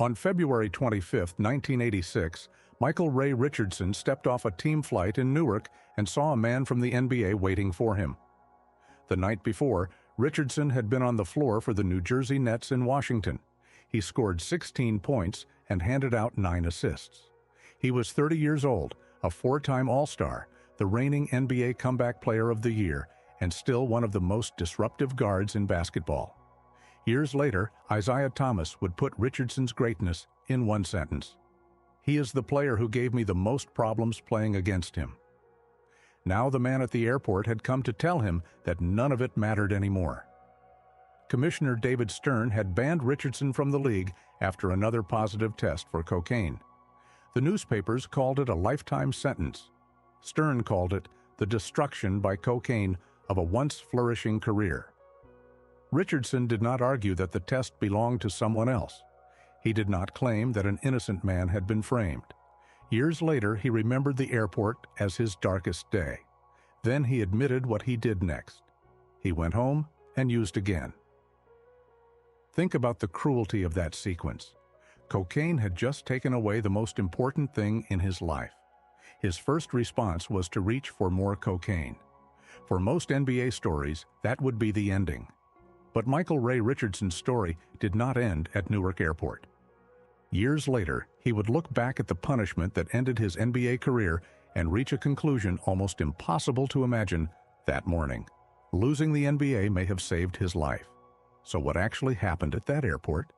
On February 25, 1986, Michael Ray Richardson stepped off a team flight in Newark and saw a man from the NBA waiting for him. The night before, Richardson had been on the floor for the New Jersey Nets in Washington. He scored 16 points and handed out 9 assists. He was 30 years old, a 4-time All-Star, the reigning NBA Comeback Player of the Year, and still one of the most disruptive guards in basketball. Years later, Isiah Thomas would put Richardson's greatness in one sentence: "He is the player who gave me the most problems playing against him." Now the man at the airport had come to tell him that none of it mattered anymore. Commissioner David Stern had banned Richardson from the league after another positive test for cocaine. The newspapers called it a lifetime sentence. Stern called it the destruction by cocaine of a once flourishing career. Richardson did not argue that the test belonged to someone else. He did not claim that an innocent man had been framed. Years later, he remembered the airport as his darkest day. Then he admitted what he did next. He went home and used again. Think about the cruelty of that sequence. Cocaine had just taken away the most important thing in his life. His first response was to reach for more cocaine. For most NBA stories, that would be the ending. But Michael Ray Richardson's story did not end at Newark Airport. Years later, he would look back at the punishment that ended his NBA career and reach a conclusion almost impossible to imagine that morning. Losing the NBA may have saved his life. So what actually happened at that airport?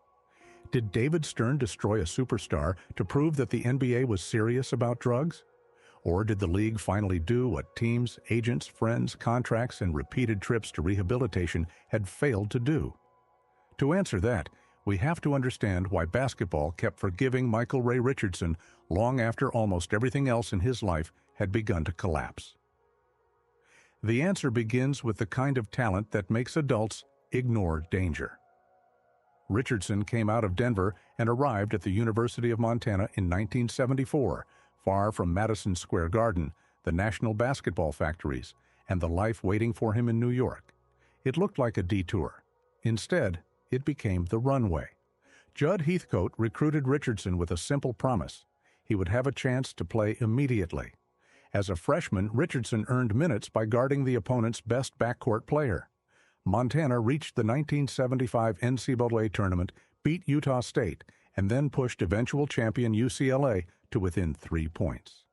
Did David Stern destroy a superstar to prove that the NBA was serious about drugs? Or did the league finally do what teams, agents, friends, contracts, and repeated trips to rehabilitation had failed to do? To answer that, we have to understand why basketball kept forgiving Michael Ray Richardson long after almost everything else in his life had begun to collapse. The answer begins with the kind of talent that makes adults ignore danger. Richardson came out of Denver and arrived at the University of Montana in 1974, far from Madison Square Garden, the National Basketball Factories, and the life waiting for him in New York. It looked like a detour. Instead, it became the runway. Judd Heathcote recruited Richardson with a simple promise: he would have a chance to play immediately. As a freshman, Richardson earned minutes by guarding the opponent's best backcourt player. Montana reached the 1975 NCAA tournament, beat Utah State, and then pushed eventual champion UCLA to within 3 points.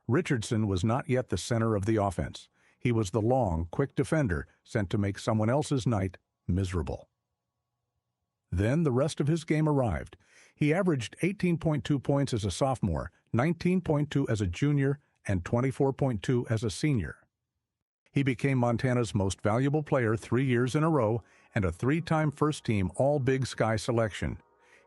Richardson was not yet the center of the offense. He was the long, quick defender sent to make someone else's night miserable. Then the rest of his game arrived. He averaged 18.2 points as a sophomore, 19.2 as a junior, and 24.2 as a senior. He became Montana's most valuable player 3 years in a row and a 3-time first-team All-Big Sky selection.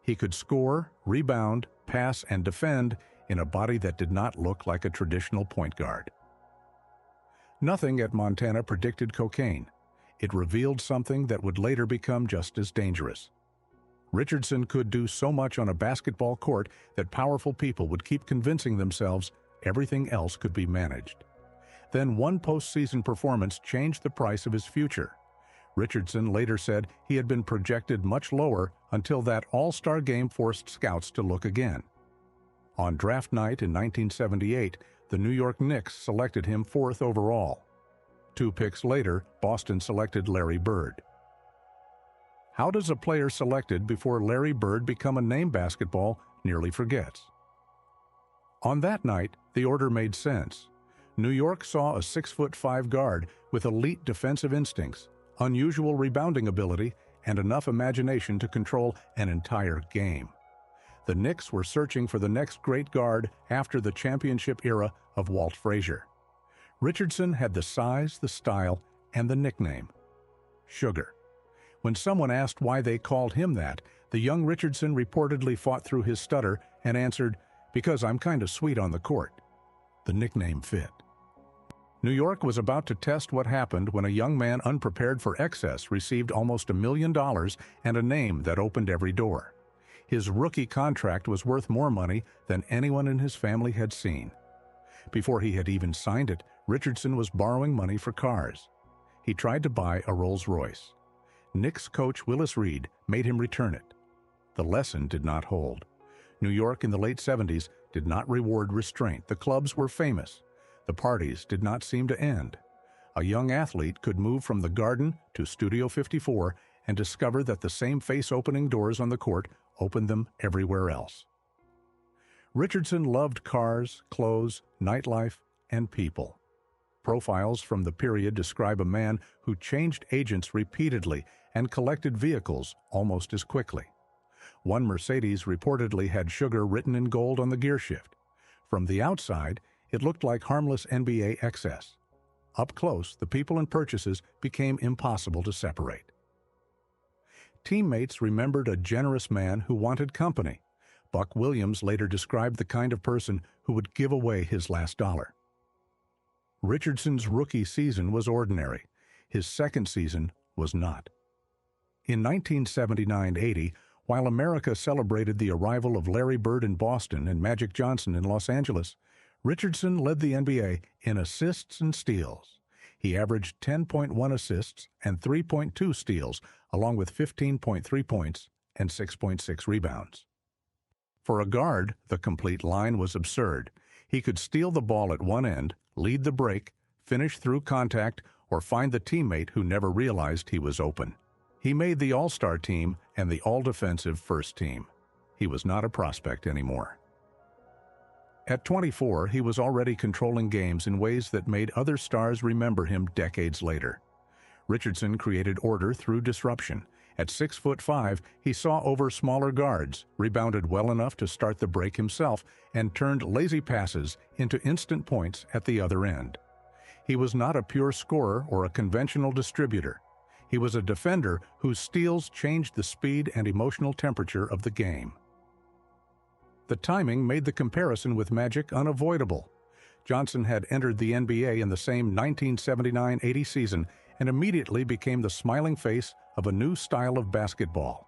He could score, rebound, pass, and defend in a body that did not look like a traditional point guard. Nothing at Montana predicted cocaine. It revealed something that would later become just as dangerous. Richardson could do so much on a basketball court that powerful people would keep convincing themselves everything else could be managed. Then one postseason performance changed the price of his future. Richardson later said he had been projected much lower until that All-Star game forced scouts to look again. On draft night in 1978, the New York Knicks selected him 4th overall. 2 picks later, Boston selected Larry Bird. How does a player selected before Larry Bird become a name basketball nearly forgets? On that night, the order made sense. New York saw a 6'5" guard with elite defensive instincts, unusual rebounding ability, and enough imagination to control an entire game. The Knicks were searching for the next great guard after the championship era of Walt Frazier. Richardson had the size, the style, and the nickname, Sugar. When someone asked why they called him that, the young Richardson reportedly fought through his stutter and answered, "Because I'm kind of sweet on the court." The nickname fit. New York was about to test what happened when a young man unprepared for excess received almost $1 million and a name that opened every door. His rookie contract was worth more money than anyone in his family had seen. Before he had even signed it, Richardson was borrowing money for cars. He tried to buy a Rolls-Royce. Knicks coach Willis Reed made him return it. The lesson did not hold. New York in the late 70s did not reward restraint. The clubs were famous. The parties did not seem to end. A young athlete could move from the Garden to Studio 54 and discover that the same face-opening doors on the court opened them everywhere else. Richardson loved cars, clothes, nightlife, and people. Profiles from the period describe a man who changed agents repeatedly and collected vehicles almost as quickly. One Mercedes reportedly had sugar written in gold on the gearshift. From the outside, it looked like harmless NBA excess. Up close, the people and purchases became impossible to separate. Teammates remembered a generous man who wanted company. Buck Williams later described the kind of person who would give away his last dollar. Richardson's rookie season was ordinary. His second season was not. In 1979-80, while America celebrated the arrival of Larry Bird in Boston and Magic Johnson in Los Angeles, Richardson led the NBA in assists and steals. He averaged 10.1 assists and 3.2 steals, along with 15.3 points and 6.6 rebounds. For a guard, the complete line was absurd. He could steal the ball at one end, lead the break, finish through contact, or find the teammate who never realized he was open. He made the All-Star team and the All-Defensive first team. He was not a prospect anymore. At 24, he was already controlling games in ways that made other stars remember him decades later. Richardson created order through disruption. At 6'5", he saw over smaller guards, rebounded well enough to start the break himself, and turned lazy passes into instant points at the other end. He was not a pure scorer or a conventional distributor. He was a defender whose steals changed the speed and emotional temperature of the game. The timing made the comparison with Magic unavoidable. Johnson had entered the NBA in the same 1979-80 season and immediately became the smiling face of a new style of basketball.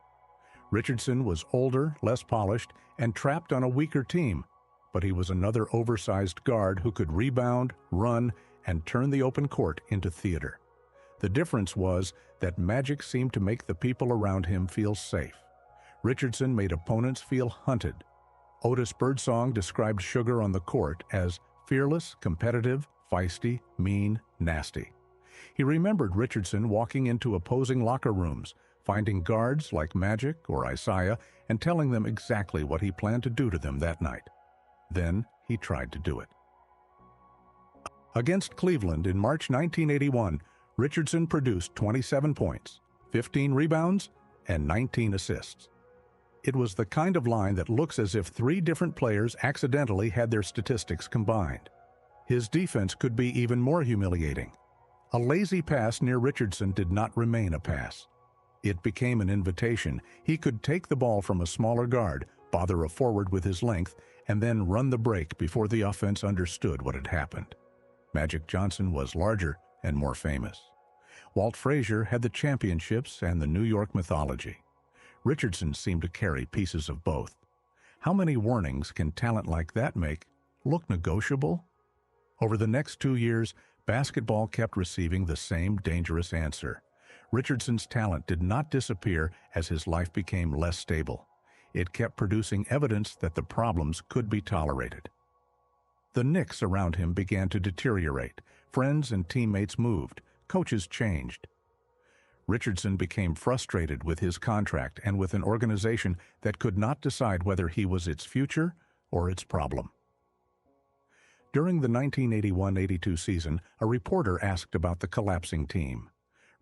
Richardson was older, less polished, and trapped on a weaker team, but he was another oversized guard who could rebound, run, and turn the open court into theater. The difference was that Magic seemed to make the people around him feel safe. Richardson made opponents feel hunted. Otis Birdsong described Sugar on the court as fearless, competitive, feisty, mean, nasty. He remembered Richardson walking into opposing locker rooms, finding guards like Magic or Isiah, and telling them exactly what he planned to do to them that night. Then he tried to do it. Against Cleveland in March 1981, Richardson produced 27 points, 15 rebounds, and 19 assists. It was the kind of line that looks as if three different players accidentally had their statistics combined. His defense could be even more humiliating. A lazy pass near Richardson did not remain a pass. It became an invitation. He could take the ball from a smaller guard, bother a forward with his length, and then run the break before the offense understood what had happened. Magic Johnson was larger and more famous. Walt Frazier had the championships and the New York mythology. Richardson seemed to carry pieces of both. How many warnings can talent like that make look negotiable? Over the next 2 years, basketball kept receiving the same dangerous answer. Richardson's talent did not disappear as his life became less stable. It kept producing evidence that the problems could be tolerated. The Knicks around him began to deteriorate. Friends and teammates moved. Coaches changed. Richardson became frustrated with his contract and with an organization that could not decide whether he was its future or its problem. During the 1981-82 season, a reporter asked about the collapsing team.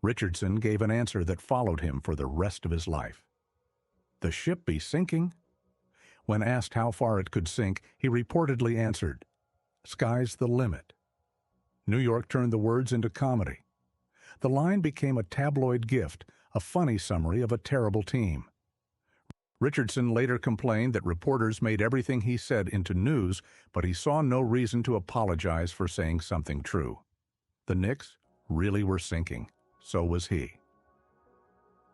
Richardson gave an answer that followed him for the rest of his life. The ship be sinking? When asked how far it could sink, he reportedly answered, "Sky's the limit." New York turned the words into comedy. The line became a tabloid gift, a funny summary of a terrible team. Richardson later complained that reporters made everything he said into news, but he saw no reason to apologize for saying something true. The Knicks really were sinking. So was he.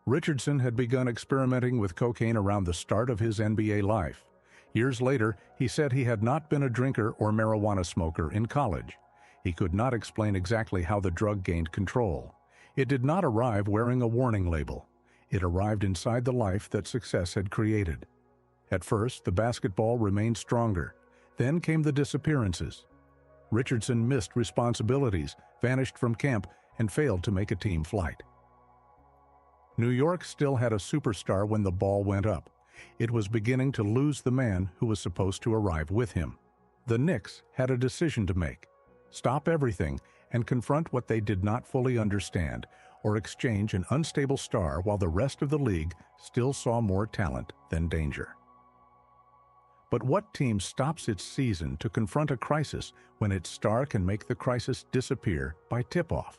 Richardson had begun experimenting with cocaine around the start of his NBA life. Years later, he said he had not been a drinker or marijuana smoker in college. He could not explain exactly how the drug gained control. It did not arrive wearing a warning label. It arrived inside the life that success had created. At first, the basketball remained stronger. Then came the disappearances. Richardson missed responsibilities, vanished from camp, and failed to make a team flight. New York still had a superstar when the ball went up. It was beginning to lose the man who was supposed to arrive with him. The Knicks had a decision to make: stop everything and confront what they did not fully understand, or exchange an unstable star while the rest of the league still saw more talent than danger. But what team stops its season to confront a crisis when its star can make the crisis disappear by tip-off?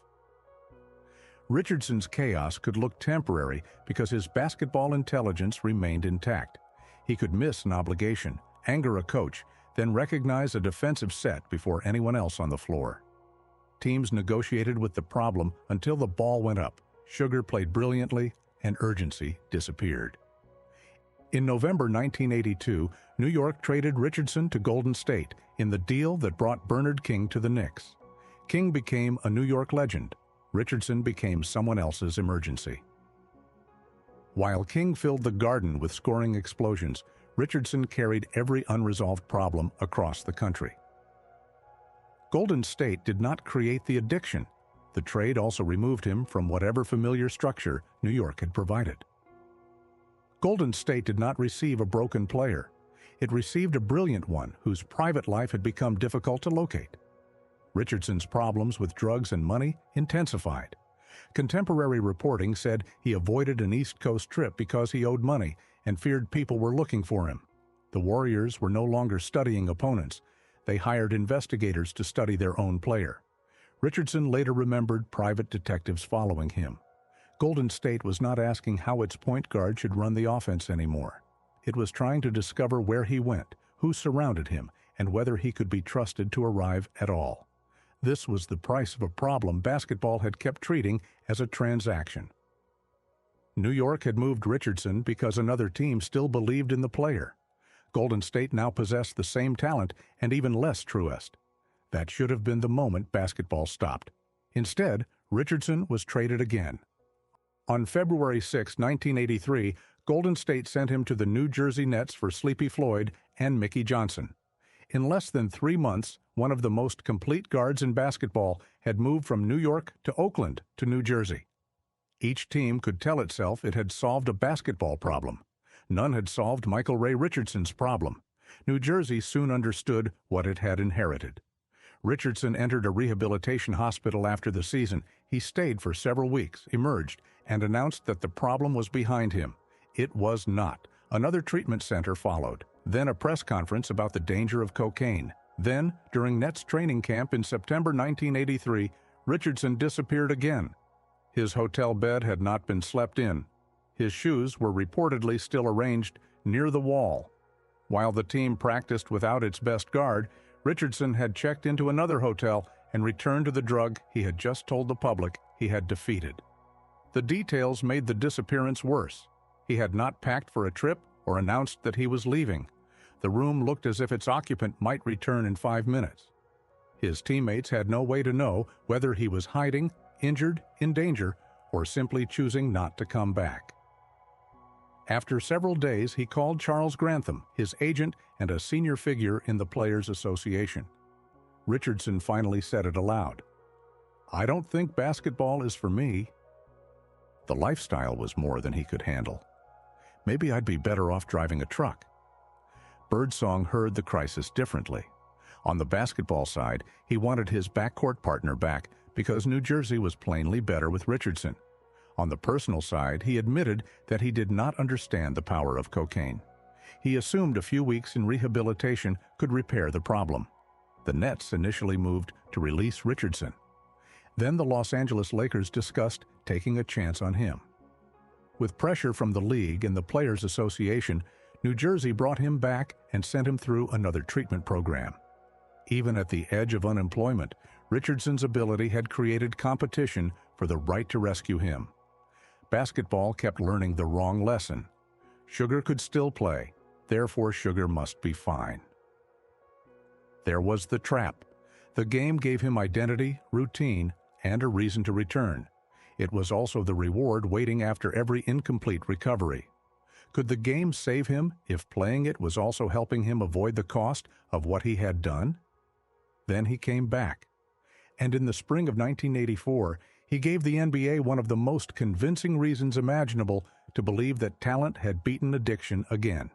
Richardson's chaos could look temporary because his basketball intelligence remained intact. He could miss an obligation, anger a coach, then recognize a defensive set before anyone else on the floor. Teams negotiated with the problem until the ball went up. Sugar played brilliantly, and urgency disappeared. In November 1982, New York traded Richardson to Golden State in the deal that brought Bernard King to the Knicks. King became a New York legend. Richardson became someone else's emergency. While King filled the Garden with scoring explosions, Richardson carried every unresolved problem across the country. Golden State did not create the addiction. The trade also removed him from whatever familiar structure New York had provided. Golden State did not receive a broken player. It received a brilliant one whose private life had become difficult to locate. Richardson's problems with drugs and money intensified. Contemporary reporting said he avoided an East Coast trip because he owed money and feared people were looking for him. The Warriors were no longer studying opponents. They hired investigators to study their own player. Richardson later remembered private detectives following him. Golden State was not asking how its point guard should run the offense anymore. It was trying to discover where he went, who surrounded him, and whether he could be trusted to arrive at all. This was the price of a problem basketball had kept treating as a transaction. New York had moved Richardson because another team still believed in the player. Golden State now possessed the same talent and even less truest. That should have been the moment basketball stopped. Instead, Richardson was traded again. On February 6, 1983, Golden State sent him to the New Jersey Nets for Sleepy Floyd and Mickey Johnson. In less than 3 months, one of the most complete guards in basketball had moved from New York to Oakland to New Jersey. Each team could tell itself it had solved a basketball problem. None had solved Michael Ray Richardson's problem. New Jersey soon understood what it had inherited. Richardson entered a rehabilitation hospital after the season. He stayed for several weeks, emerged, and announced that the problem was behind him. It was not. Another treatment center followed. Then a press conference about the danger of cocaine. Then, during Nets training camp in September 1983, Richardson disappeared again. His hotel bed had not been slept in. His shoes were reportedly still arranged near the wall. While the team practiced without its best guard, Richardson had checked into another hotel and returned to the drug he had just told the public he had defeated. The details made the disappearance worse. He had not packed for a trip or announced that he was leaving. The room looked as if its occupant might return in 5 minutes. His teammates had no way to know whether he was hiding, injured, in danger, or simply choosing not to come back. After several days, he called Charles Grantham, his agent and a senior figure in the Players Association. Richardson finally said it aloud. "I don't think basketball is for me." The lifestyle was more than he could handle. "Maybe I'd be better off driving a truck." Birdsong heard the crisis differently. On the basketball side, he wanted his backcourt partner back because New Jersey was plainly better with Richardson. On the personal side, he admitted that he did not understand the power of cocaine. He assumed a few weeks in rehabilitation could repair the problem. The Nets initially moved to release Richardson. Then the Los Angeles Lakers discussed taking a chance on him. With pressure from the league and the Players Association, New Jersey brought him back and sent him through another treatment program. Even at the edge of unemployment, Richardson's ability had created competition for the right to rescue him. Basketball kept learning the wrong lesson. Sugar could still play, therefore Sugar must be fine. There was the trap. The game gave him identity, routine, and a reason to return. It was also the reward waiting after every incomplete recovery. Could the game save him if playing it was also helping him avoid the cost of what he had done? Then he came back. And in the spring of 1984, he gave the NBA one of the most convincing reasons imaginable to believe that talent had beaten addiction again.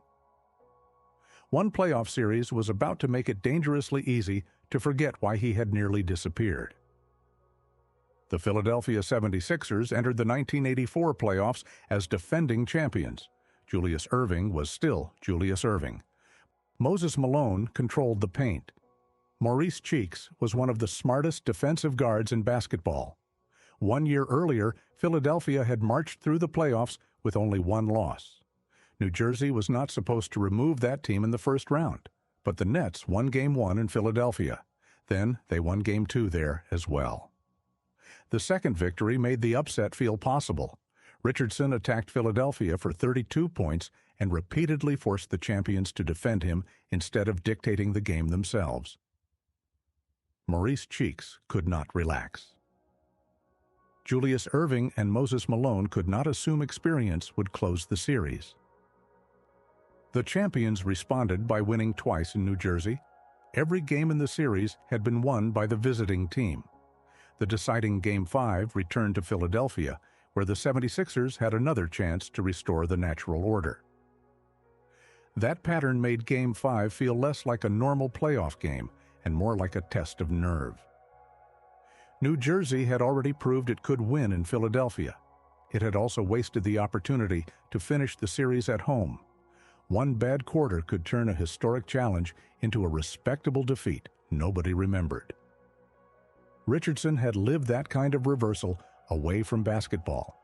One playoff series was about to make it dangerously easy to forget why he had nearly disappeared. The Philadelphia 76ers entered the 1984 playoffs as defending champions. Julius Erving was still Julius Erving. Moses Malone controlled the paint. Maurice Cheeks was one of the smartest defensive guards in basketball. 1 year earlier, Philadelphia had marched through the playoffs with only one loss. New Jersey was not supposed to remove that team in the first round, but the Nets won Game 1 in Philadelphia. Then they won Game 2 there as well. The second victory made the upset feel possible. Richardson attacked Philadelphia for 32 points and repeatedly forced the champions to defend him instead of dictating the game themselves. Maurice Cheeks could not relax. Julius Erving and Moses Malone could not assume experience would close the series. The champions responded by winning twice in New Jersey. Every game in the series had been won by the visiting team. The deciding Game 5 returned to Philadelphia, where the 76ers had another chance to restore the natural order. That pattern made Game 5 feel less like a normal playoff game and more like a test of nerve. New Jersey had already proved it could win in Philadelphia. It had also wasted the opportunity to finish the series at home. One bad quarter could turn a historic challenge into a respectable defeat nobody remembered. Richardson had lived that kind of reversal away from basketball.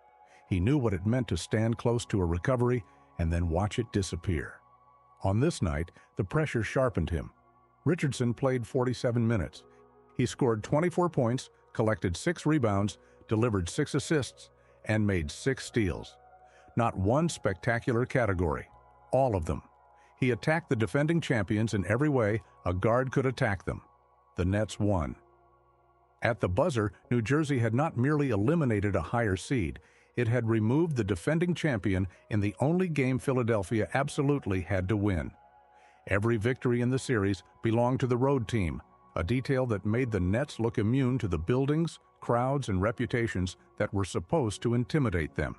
He knew what it meant to stand close to a recovery and then watch it disappear. On this night, the pressure sharpened him. Richardson played 47 minutes. He scored 24 points, collected 6 rebounds, delivered 6 assists, and made 6 steals. Not one spectacular category. All of them. He attacked the defending champions in every way a guard could attack them. The Nets won. At the buzzer, New Jersey had not merely eliminated a higher seed, it had removed the defending champion in the only game Philadelphia absolutely had to win. Every victory in the series belonged to the road team, a detail that made the Nets look immune to the buildings, crowds, and reputations that were supposed to intimidate them.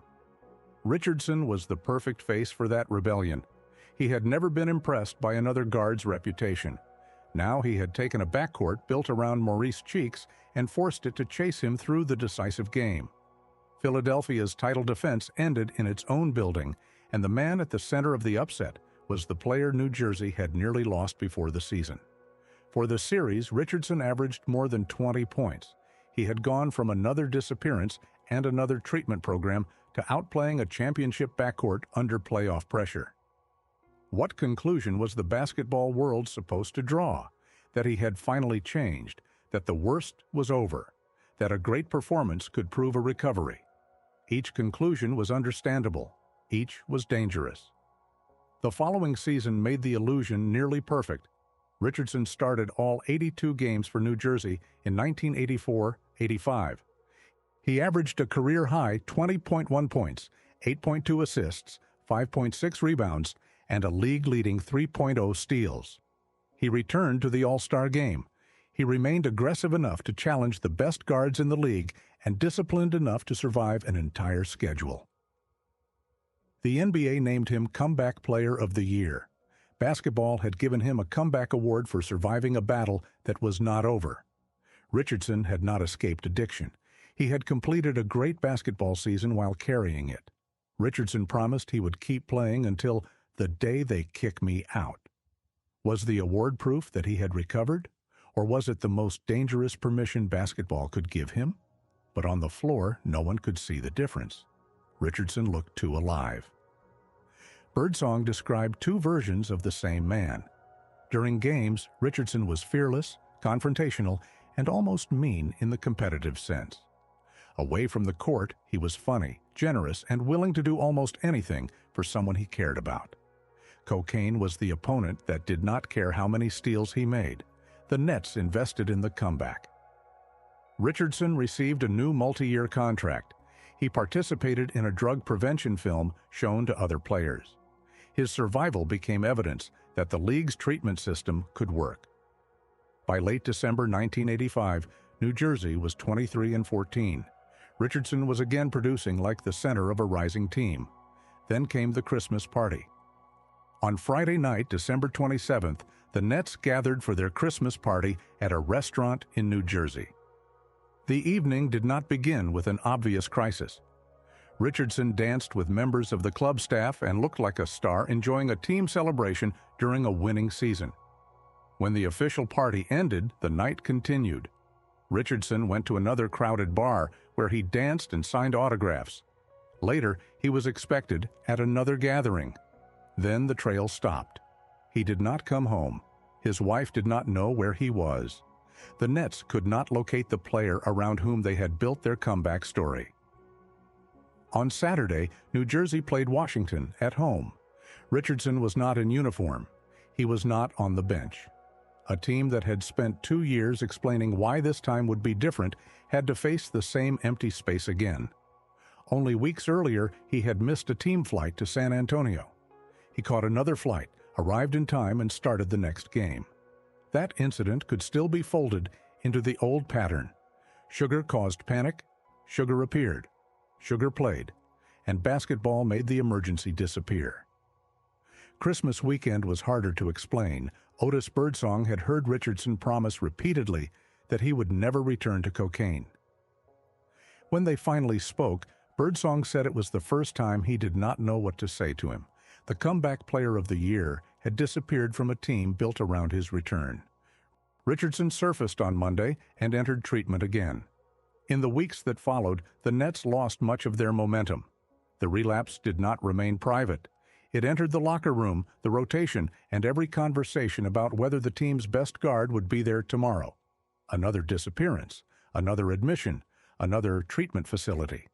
Richardson was the perfect face for that rebellion. He had never been impressed by another guard's reputation. Now he had taken a backcourt built around Maurice Cheeks and forced it to chase him through the decisive game. Philadelphia's title defense ended in its own building, and the man at the center of the upset was the player New Jersey had nearly lost before the season. For the series, Richardson averaged more than 20 points. He had gone from another disappearance and another treatment program to outplaying a championship backcourt under playoff pressure. What conclusion was the basketball world supposed to draw? That he had finally changed, that the worst was over, that a great performance could prove a recovery. Each conclusion was understandable. Each was dangerous. The following season made the illusion nearly perfect. Richardson started all 82 games for New Jersey in 1984-85. He averaged a career-high 20.1 points, 8.2 assists, 5.6 rebounds, and a league-leading 3.0 steals. He returned to the All-Star game. He remained aggressive enough to challenge the best guards in the league and disciplined enough to survive an entire schedule. The NBA named him Comeback Player of the Year. Basketball had given him a comeback award for surviving a battle that was not over. Richardson had not escaped addiction. He had completed a great basketball season while carrying it. Richardson promised he would keep playing until the day they kick me out. Was the award proof that he had recovered? Or was it the most dangerous permission basketball could give him? But on the floor, no one could see the difference. Richardson looked too alive. Birdsong described two versions of the same man. During games, Richardson was fearless, confrontational, and almost mean in the competitive sense. Away from the court, he was funny, generous, and willing to do almost anything for someone he cared about. Cocaine was the opponent that did not care how many steals he made. The Nets invested in the comeback. Richardson received a new multi-year contract. He participated in a drug prevention film shown to other players. His survival became evidence that the league's treatment system could work. By late December 1985, New Jersey was 23-14. Richardson was again producing like the center of a rising team. Then came the Christmas party. On Friday night, December 27th, the Nets gathered for their Christmas party at a restaurant in New Jersey. The evening did not begin with an obvious crisis. Richardson danced with members of the club staff and looked like a star enjoying a team celebration during a winning season. When the official party ended, the night continued. Richardson went to another crowded bar where he danced and signed autographs. Later, he was expected at another gathering. Then the trail stopped. He did not come home. His wife did not know where he was. The Nets could not locate the player around whom they had built their comeback story. On Saturday, New Jersey played Washington at home. Richardson was not in uniform. He was not on the bench. A team that had spent 2 years explaining why this time would be different had to face the same empty space again. Only weeks earlier, he had missed a team flight to San Antonio. He caught another flight, arrived in time, and started the next game. That incident could still be folded into the old pattern. Sugar caused panic, Sugar appeared, Sugar played, and basketball made the emergency disappear. Christmas weekend was harder to explain. Otis Birdsong had heard Richardson promise repeatedly that he would never return to cocaine. When they finally spoke, Birdsong said it was the first time he did not know what to say to him. The comeback player of the year had disappeared from a team built around his return. Richardson surfaced on Monday and entered treatment again. In the weeks that followed, the Nets lost much of their momentum. The relapse did not remain private. It entered the locker room, the rotation, and every conversation about whether the team's best guard would be there tomorrow. Another disappearance, another admission, another treatment facility.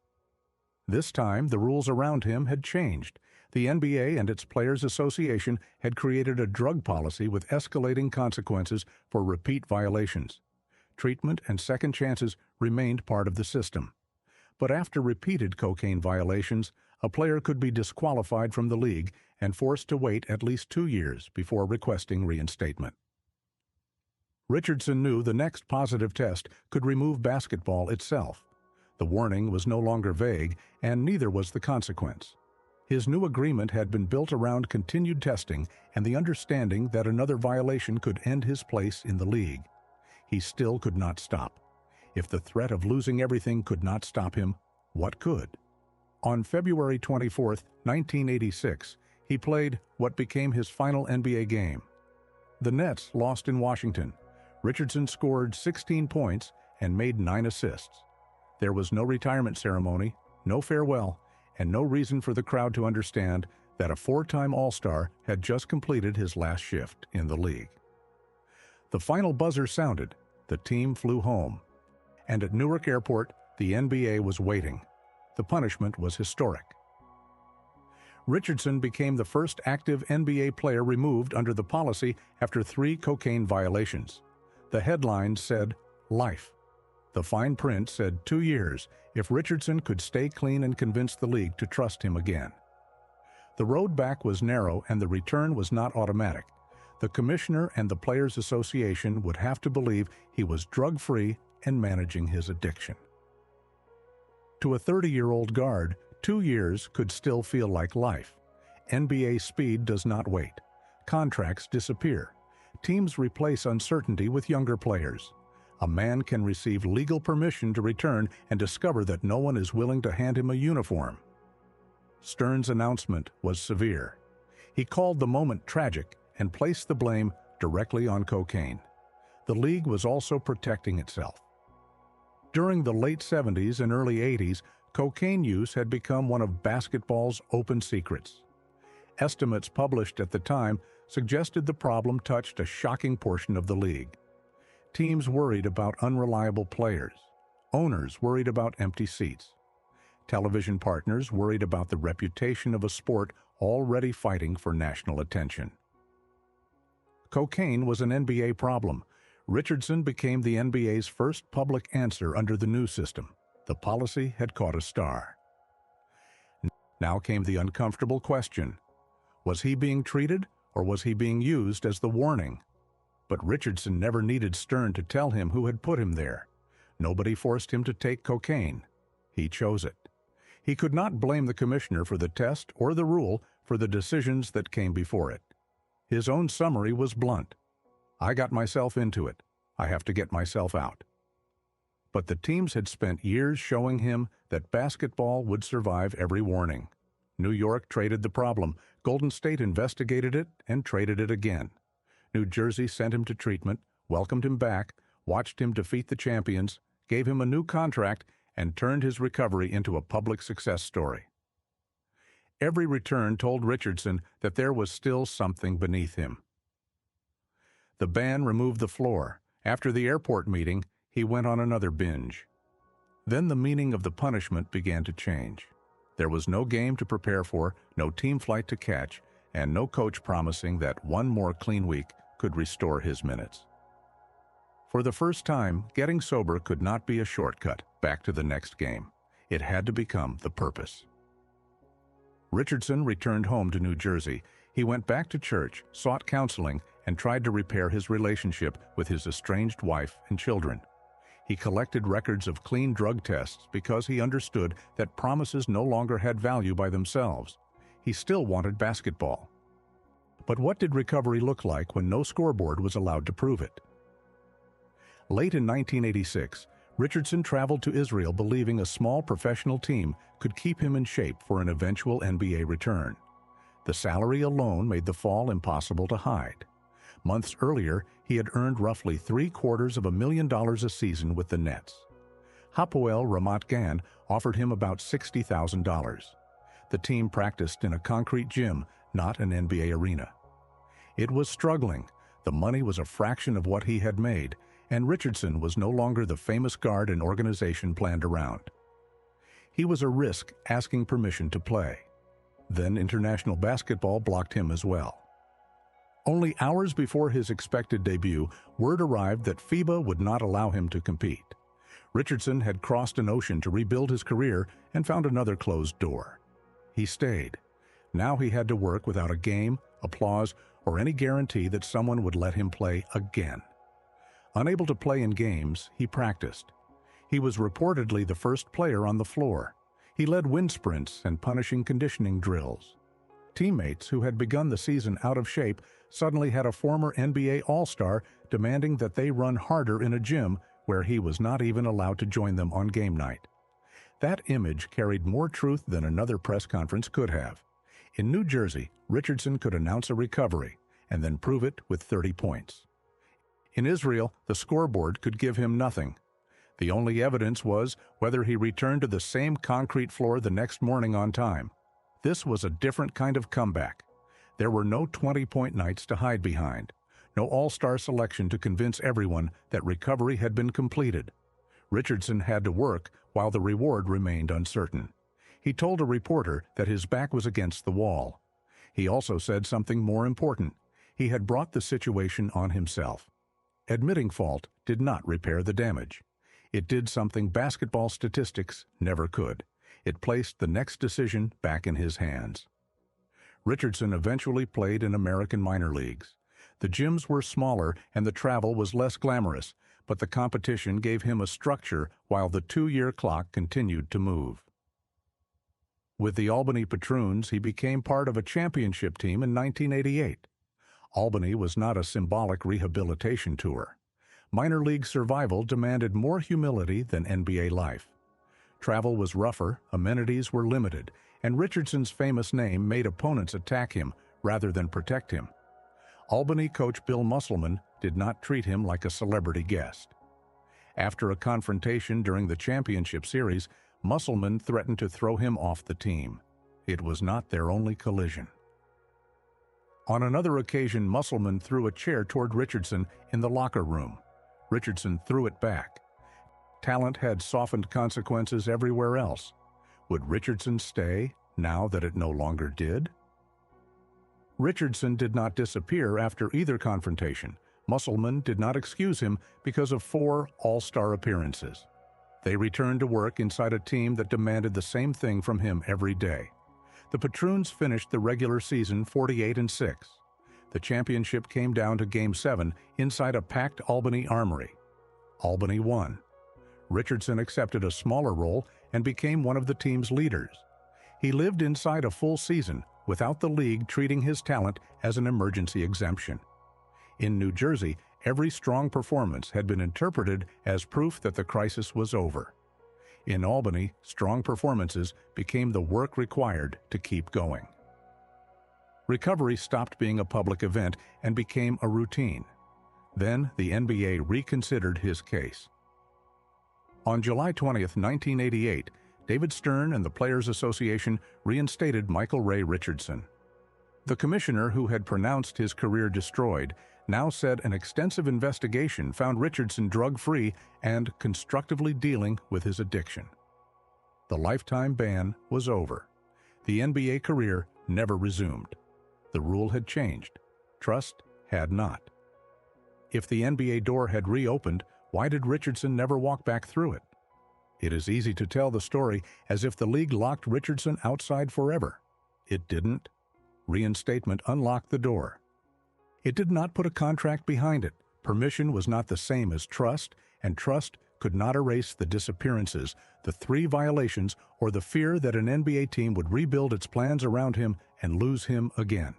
This time, the rules around him had changed. The NBA and its Players Association had created a drug policy with escalating consequences for repeat violations. Treatment and second chances remained part of the system. But after repeated cocaine violations, a player could be disqualified from the league and forced to wait at least 2 years before requesting reinstatement. Richardson knew the next positive test could remove basketball itself. The warning was no longer vague, and neither was the consequence. His new agreement had been built around continued testing and the understanding that another violation could end his place in the league. He still could not stop. If the threat of losing everything could not stop him, what could? On February 24, 1986, he played what became his final NBA game. The Nets lost in Washington. Richardson scored 16 points and made 9 assists. There was no retirement ceremony, no farewell, and no reason for the crowd to understand that a 4-time All-Star had just completed his last shift in the league. The final buzzer sounded, the team flew home, and at Newark Airport, the NBA was waiting. The punishment was historic. Richardson became the first active NBA player removed under the policy after 3 cocaine violations. The headline said, "Life." The fine print said 2 years if Richardson could stay clean and convince the league to trust him again. The road back was narrow and the return was not automatic. The commissioner and the Players Association would have to believe he was drug-free and managing his addiction. To a 30-year-old guard, 2 years could still feel like life. NBA speed does not wait. Contracts disappear. Teams replace uncertainty with younger players. A man can receive legal permission to return and discover that no one is willing to hand him a uniform. Stern's announcement was severe. He called the moment tragic and placed the blame directly on cocaine. The league was also protecting itself. During the late 70s and early 80s, cocaine use had become one of basketball's open secrets. Estimates published at the time suggested the problem touched a shocking portion of the league. Teams worried about unreliable players. Owners worried about empty seats. Television partners worried about the reputation of a sport already fighting for national attention. Cocaine was an NBA problem. Richardson became the NBA's first public answer under the new system. The policy had caught a star. Now came the uncomfortable question. Was he being treated, or was he being used as the warning? But Richardson never needed Stern to tell him who had put him there. Nobody forced him to take cocaine. He chose it. He could not blame the commissioner for the test or the rule for the decisions that came before it. His own summary was blunt. I got myself into it. I have to get myself out. But the teams had spent years showing him that basketball would survive every warning. New York traded the problem. Golden State investigated it and traded it again. New Jersey sent him to treatment, welcomed him back, watched him defeat the champions, gave him a new contract, and turned his recovery into a public success story. Every return told Richardson that there was still something beneath him. The ban removed the floor. After the airport meeting, he went on another binge. Then the meaning of the punishment began to change. There was no game to prepare for, no team flight to catch, and no coach promising that one more clean week could restore his minutes. For the first time, getting sober could not be a shortcut back to the next game. It had to become the purpose. Richardson returned home to New Jersey. He went back to church, sought counseling, and tried to repair his relationship with his estranged wife and children. He collected records of clean drug tests because he understood that promises no longer had value by themselves. He still wanted basketball. But what did recovery look like when no scoreboard was allowed to prove it? Late in 1986, Richardson traveled to Israel believing a small professional team could keep him in shape for an eventual NBA return. The salary alone made the fall impossible to hide. Months earlier, he had earned roughly $750,000 a season with the Nets. Hapoel Ramat Gan offered him about $60,000. The team practiced in a concrete gym, not an NBA arena. It was struggling. The money was a fraction of what he had made, and Richardson was no longer the famous guard an organization planned around. He was a risk asking permission to play. Then international basketball blocked him as well. Only hours before his expected debut, word arrived that FIBA would not allow him to compete. Richardson had crossed an ocean to rebuild his career and found another closed door. He stayed. Now he had to work without a game, applause, or any guarantee that someone would let him play again. Unable to play in games, he practiced. He was reportedly the first player on the floor. He led wind sprints and punishing conditioning drills. Teammates who had begun the season out of shape suddenly had a former NBA All-Star demanding that they run harder in a gym where he was not even allowed to join them on game night. That image carried more truth than another press conference could have. In New Jersey, Richardson could announce a recovery and then prove it with 30 points. In Israel, the scoreboard could give him nothing. The only evidence was whether he returned to the same concrete floor the next morning on time. This was a different kind of comeback. There were no 20-point nights to hide behind, no all-star selection to convince everyone that recovery had been completed. Richardson had to work while the reward remained uncertain. He told a reporter that his back was against the wall. He also said something more important. He had brought the situation on himself. Admitting fault did not repair the damage. It did something basketball statistics never could. It placed the next decision back in his hands. Richardson eventually played in American minor leagues. The gyms were smaller and the travel was less glamorous, but the competition gave him a structure while the 2-year clock continued to move. With the Albany Patroons, he became part of a championship team in 1988. Albany was not a symbolic rehabilitation tour. Minor league survival demanded more humility than NBA life. Travel was rougher, amenities were limited, and Richardson's famous name made opponents attack him rather than protect him. Albany coach Bill Musselman did not treat him like a celebrity guest. After a confrontation during the championship series, Musselman threatened to throw him off the team. It was not their only collision. On another occasion, Musselman threw a chair toward Richardson in the locker room. Richardson threw it back. Talent had softened consequences everywhere else. Would Richardson stay now that it no longer did? Richardson did not disappear after either confrontation. Musselman did not excuse him because of 4 all-star appearances. They returned to work inside a team that demanded the same thing from him every day. The Patroons finished the regular season 48-6. The championship came down to Game 7 inside a packed Albany Armory. Albany won. Richardson accepted a smaller role and became one of the team's leaders. He lived inside a full season without the league treating his talent as an emergency exemption. In New Jersey, every strong performance had been interpreted as proof that the crisis was over. In Albany, strong performances became the work required to keep going. Recovery stopped being a public event and became a routine. Then the NBA reconsidered his case. On July 20, 1988, David Stern and the Players Association reinstated Michael Ray Richardson. The commissioner who had pronounced his career destroyed now said an extensive investigation found Richardson drug-free and constructively dealing with his addiction. The lifetime ban was over. The NBA career never resumed. The rule had changed. Trust had not. If the NBA door had reopened, why did Richardson never walk back through it? It is easy to tell the story as if the league locked Richardson outside forever. It didn't. Reinstatement unlocked the door. It did not put a contract behind it. Permission was not the same as trust, and trust could not erase the disappearances, the 3 violations, or the fear that an NBA team would rebuild its plans around him and lose him again.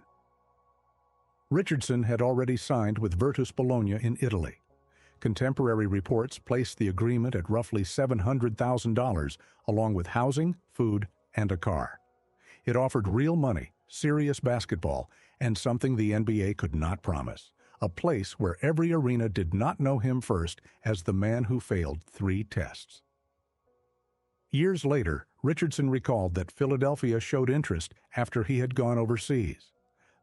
Richardson had already signed with Virtus Bologna in Italy. Contemporary reports placed the agreement at roughly $700,000, along with housing, food, and a car. It offered real money, serious basketball, and something the NBA could not promise, a place where every arena did not know him first as the man who failed 3 tests. Years later, Richardson recalled that Philadelphia showed interest after he had gone overseas.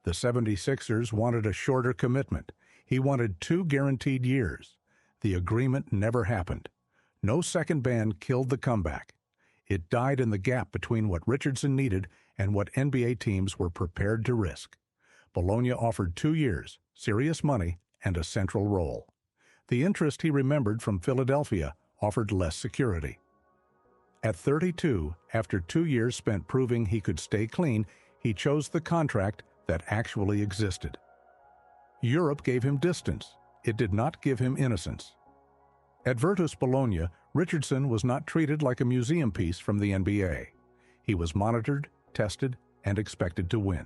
The 76ers wanted a shorter commitment. He wanted 2 guaranteed years. The agreement never happened. No second ban killed the comeback. It died in the gap between what Richardson needed and what NBA teams were prepared to risk. Bologna offered 2 years, serious money, and a central role. The interest he remembered from Philadelphia offered less security. At 32, after 2 years spent proving he could stay clean, he chose the contract that actually existed. Europe gave him distance. It did not give him innocence. At Virtus Bologna, Richardson was not treated like a museum piece from the NBA. He was monitored, tested, and expected to win.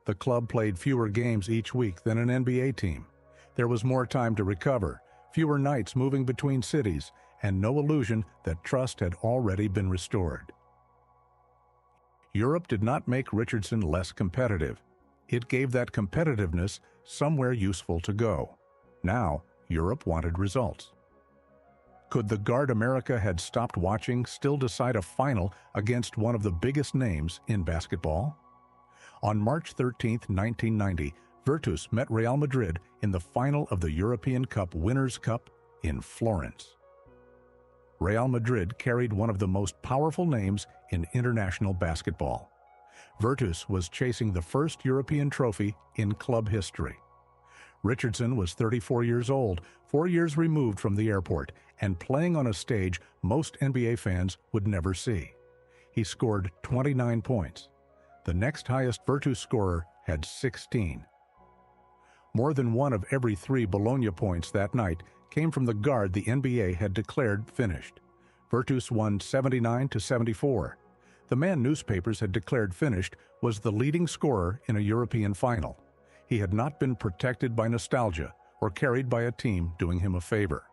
The club played fewer games each week than an NBA team. There was more time to recover, fewer nights moving between cities, and no illusion that trust had already been restored. Europe did not make Richardson less competitive. It gave that competitiveness somewhere useful to go. Now, Europe wanted results. Could the guard America had stopped watching still decide a final against one of the biggest names in basketball? On March 13, 1990, Virtus met Real Madrid in the final of the European Cup Winners' Cup in Florence. Real Madrid carried one of the most powerful names in international basketball. Virtus was chasing the first European trophy in club history. Richardson was 34 years old, 4 years removed from the airport, and playing on a stage most NBA fans would never see. He scored 29 points. The next highest Virtus scorer had 16. More than 1 of every 3 Bologna points that night came from the guard the NBA had declared finished. Virtus won 79-74. The man newspapers had declared finished was the leading scorer in a European final. He had not been protected by nostalgia or carried by a team doing him a favor.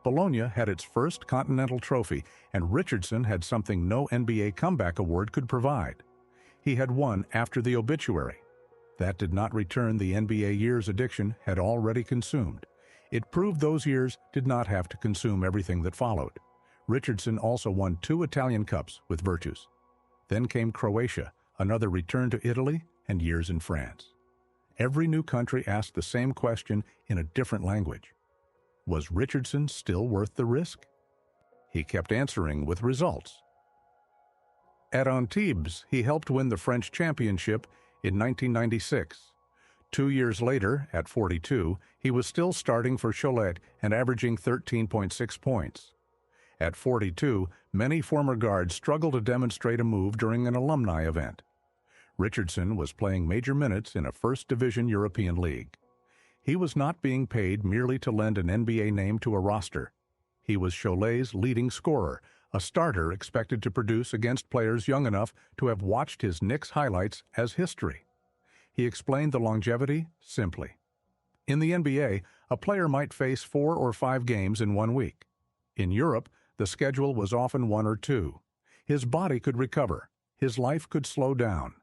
Bologna had its first Continental trophy, and Richardson had something no NBA comeback award could provide. He had won after the obituary. That did not return the NBA years addiction had already consumed. It proved those years did not have to consume everything that followed. Richardson also won 2 Italian Cups with Virtus. Then came Croatia, another return to Italy, and years in France. Every new country asked the same question in a different language. Was Richardson still worth the risk? He kept answering with results. At Antibes, he helped win the French championship in 1996. 2 years later, at 42, he was still starting for Cholet and averaging 13.6 points. At 42, many former guards struggle to demonstrate a move during an alumni event. Richardson was playing major minutes in a First Division European league. He was not being paid merely to lend an NBA name to a roster. He was Cholet's leading scorer, a starter expected to produce against players young enough to have watched his Knicks highlights as history. He explained the longevity simply. In the NBA, a player might face 4 or 5 games in 1 week. In Europe, the schedule was often 1 or 2. His body could recover. His life could slow down.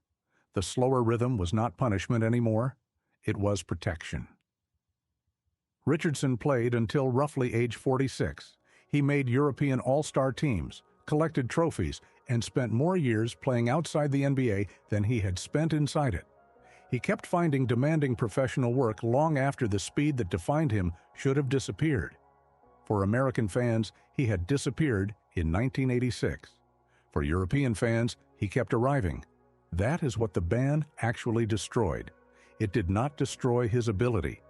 The slower rhythm was not punishment anymore. It was protection. Richardson played until roughly age 46. He made European all-star teams, collected trophies, and spent more years playing outside the NBA than he had spent inside it. He kept finding demanding professional work long after the speed that defined him should have disappeared. For American fans, he had disappeared in 1986. For European fans, he kept arriving. That is what the ban actually destroyed. It did not destroy his ability.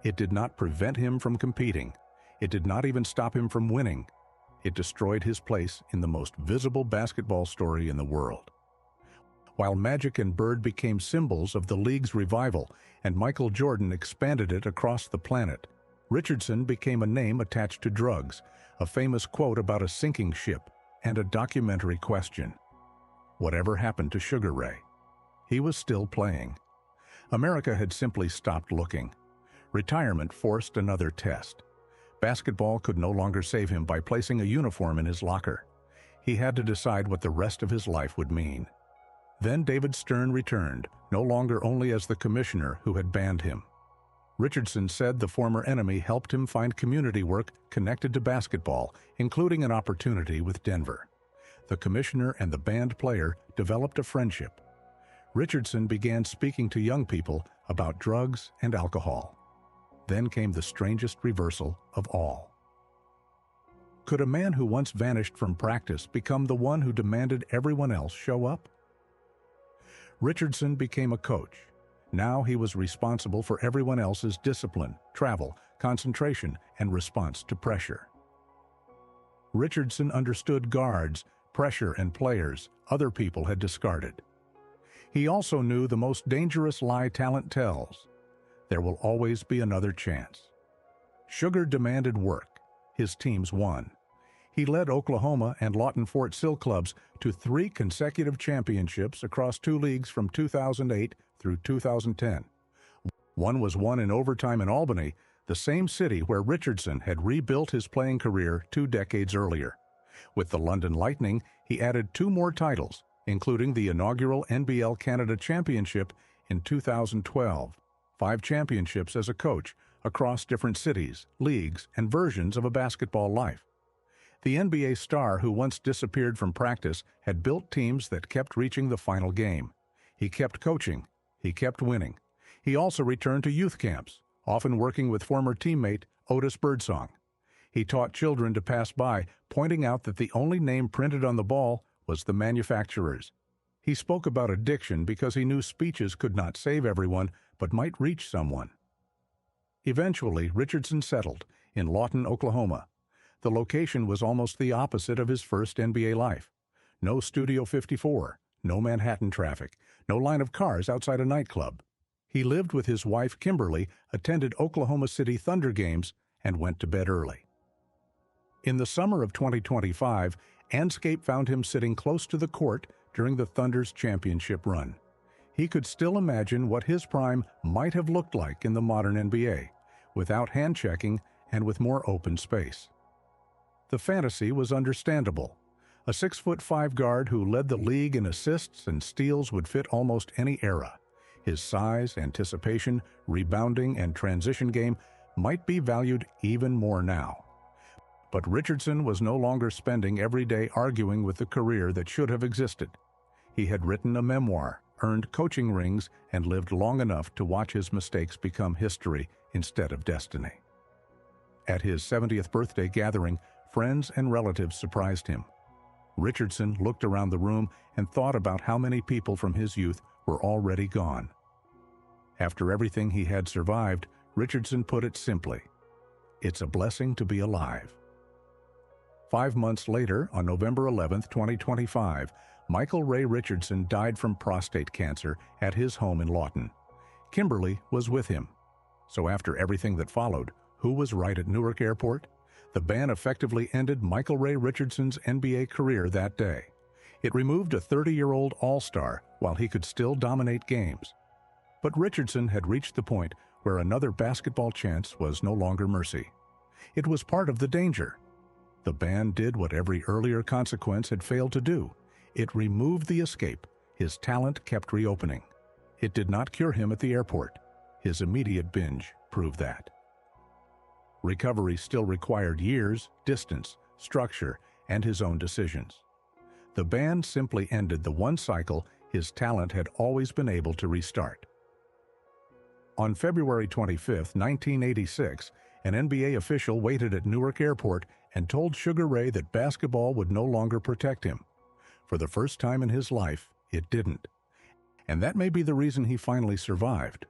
It did not prevent him from competing. It did not even stop him from winning. It destroyed his place in the most visible basketball story in the world. While Magic and Bird became symbols of the league's revival and Michael Jordan expanded it across the planet, Richardson became a name attached to drugs, a famous quote about a sinking ship, and a documentary question. Whatever happened to Sugar Ray? He was still playing. America had simply stopped looking. Retirement forced another test. Basketball could no longer save him by placing a uniform in his locker. He had to decide what the rest of his life would mean. Then David Stern returned, no longer only as the commissioner who had banned him. Richardson said the former enemy helped him find community work connected to basketball, including an opportunity with Denver. The commissioner and the banned player developed a friendship. Richardson began speaking to young people about drugs and alcohol. Then came the strangest reversal of all. Could a man who once vanished from practice become the one who demanded everyone else show up? Richardson became a coach. Now he was responsible for everyone else's discipline, travel, concentration, and response to pressure. Richardson understood guards, pressure, and players other people had discarded. He also knew the most dangerous lie talent tells: there will always be another chance. Sugar demanded work. His teams won. He led Oklahoma and Lawton Fort Sill clubs to 3 consecutive championships across 2 leagues from 2008 through 2010. One was won in overtime in Albany, the same city where Richardson had rebuilt his playing career 2 decades earlier. With the London Lightning, he added 2 more titles, including the inaugural NBL Canada Championship in 2012, 5 championships as a coach across different cities, leagues, and versions of a basketball life. The NBA star who once disappeared from practice had built teams that kept reaching the final game. He kept coaching. He kept winning. He also returned to youth camps, often working with former teammate Otis Birdsong. He taught children to pass by, pointing out that the only name printed on the ball was the manufacturer's. He spoke about addiction because he knew speeches could not save everyone, but might reach someone. Eventually, Richardson settled in Lawton, Oklahoma. The location was almost the opposite of his first NBA life. No Studio 54, no Manhattan traffic, no line of cars outside a nightclub. He lived with his wife, Kimberly, attended Oklahoma City Thunder games, and went to bed early. In the summer of 2025, Anscape found him sitting close to the court during the Thunder's championship run. He could still imagine what his prime might have looked like in the modern NBA, without hand-checking and with more open space. The fantasy was understandable. A 6'5" guard who led the league in assists and steals would fit almost any era. His size, anticipation, rebounding, and transition game might be valued even more now. But Richardson was no longer spending every day arguing with the career that should have existed. He had written a memoir, earned coaching rings, and lived long enough to watch his mistakes become history instead of destiny. At his 70th birthday gathering, friends and relatives surprised him. Richardson looked around the room and thought about how many people from his youth were already gone. After everything he had survived, Richardson put it simply: it's a blessing to be alive. 5 months later, on November 11, 2025, Michael Ray Richardson died from prostate cancer at his home in Lawton. Kimberly was with him. So after everything that followed, who was right at Newark Airport? The ban effectively ended Michael Ray Richardson's NBA career that day. It removed a 30-year-old all-star while he could still dominate games. But Richardson had reached the point where another basketball chance was no longer mercy. It was part of the danger. The ban did what every earlier consequence had failed to do. It removed the escape. His talent kept reopening. It did not cure him at the airport. His immediate binge proved that. Recovery still required years, distance, structure, and his own decisions. The ban simply ended the one cycle his talent had always been able to restart. On February 25, 1986, an NBA official waited at Newark Airport and told Sugar Ray that basketball would no longer protect him. For the first time in his life, it didn't. And that may be the reason he finally survived.